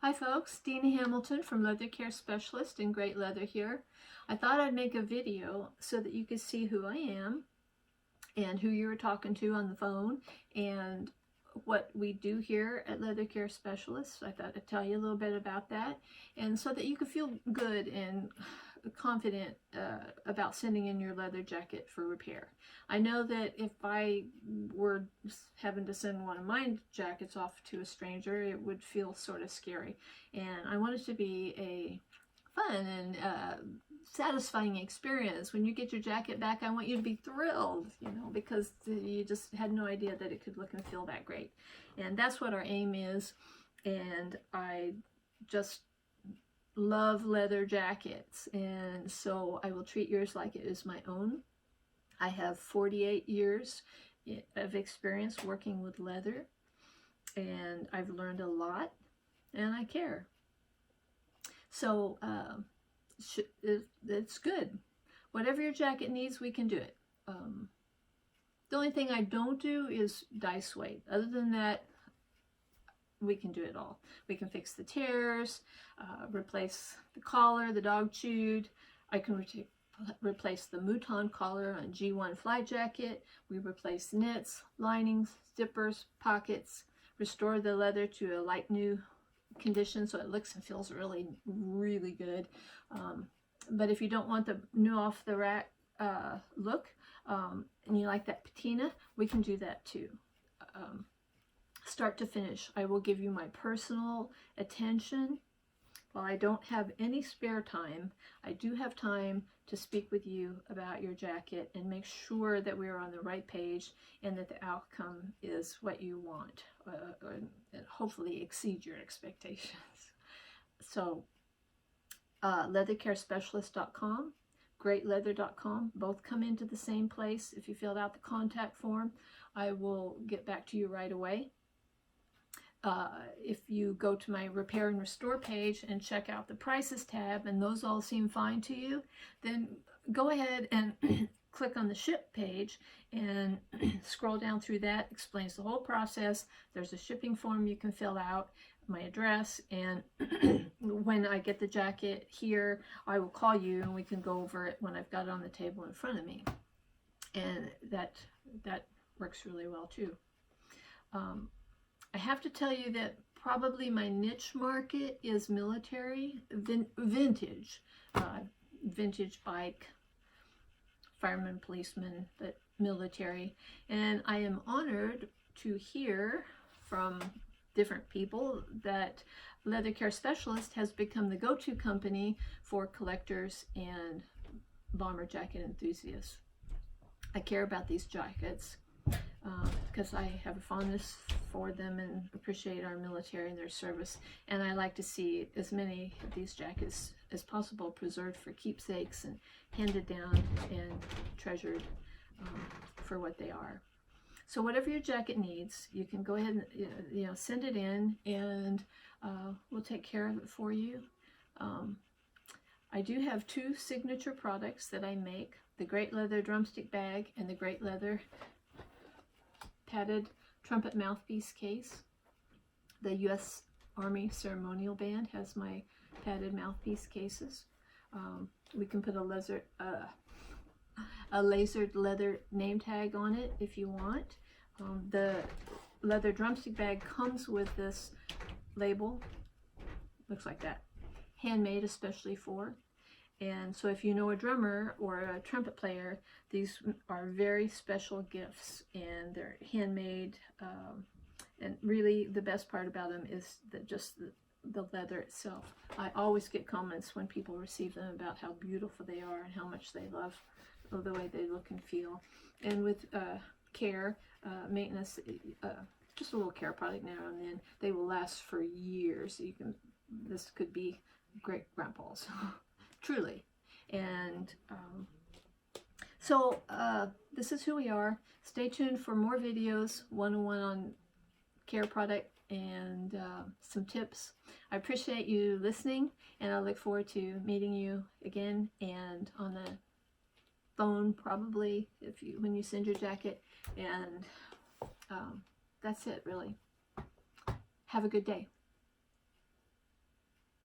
Hi folks, Dina Hamilton from Leather Care Specialist in Great Leather here. I thought I'd make a video so that you could see who I am and who you were talking to on the phone and what we do here at Leather Care Specialist. I thought I'd tell you a little bit about that, and so that you could feel good and confident about sending in your leather jacket for repair. I know that if I were having to send one of my jackets off to a stranger, it would feel sort of scary, and I want it to be a fun and satisfying experience. When you get your jacket back, I want you to be thrilled, because you just had no idea that it could look and feel that great. And that's what our aim is. And I just love leather jackets, and so I will treat yours like it is my own. I have 48 years of experience working with leather, and I've learned a lot, and I care. So it's good. Whatever your jacket needs, we can do it. The only thing I don't do is dye suede. Other than that, we can do it all. We can fix the tears, replace the collar, the dog chewed. I can replace the mouton collar on G1 fly jacket. We replace knits, linings, zippers, pockets, restore the leather to a like new condition so it looks and feels really, really good. But if you don't want the new off the rack look, and you like that patina, we can do that too. Start to finish, I will give you my personal attention. While I don't have any spare time, I do have time to speak with you about your jacket and make sure that we are on the right page and that the outcome is what you want, and hopefully exceed your expectations. So leathercarespecialist.com, greatleather.com, both come into the same place. If you filled out the contact form, I will get back to you right away. If you go to my repair and restore page and check out the prices tab and those all seem fine to you, then go ahead and click on the ship page and scroll down through that. Explains the whole process. There's a shipping form you can fill out, my address, and when I get the jacket here, I will call you and we can go over it when I've got it on the table in front of me. And that works really well too. I have to tell you that probably my niche market is military, vintage, vintage bike, firemen, policemen, but military. And I am honored to hear from different people that Leather Care Specialist has become the go-to company for collectors and bomber jacket enthusiasts. I care about these jackets because I have a fondness for them and appreciate our military and their service, and I like to see as many of these jackets as possible preserved for keepsakes and handed down and treasured for what they are. So whatever your jacket needs, you can go ahead and send it in, and we'll take care of it for you. I do have two signature products that I make: the Great Leather drumstick bag and the Great Leather padded trumpet mouthpiece case. The U.S. Army Ceremonial Band has my padded mouthpiece cases. We can put a lasered leather name tag on it if you want. The leather drumstick bag comes with this label, looks like that, handmade especially for. And so if you know a drummer or a trumpet player, these are very special gifts, and they're handmade. And really the best part about them is just the leather itself. I always get comments when people receive them about how beautiful they are and how much they love the way they look and feel. And with care, maintenance, just a little care product now and then, they will last for years. This could be great grandpa's. Truly. And so this is who we are. Stay tuned for more videos, one-on-one on care product and some tips. I appreciate you listening, and I look forward to meeting you again, and on the phone probably when you send your jacket. And that's it, really. Have a good day.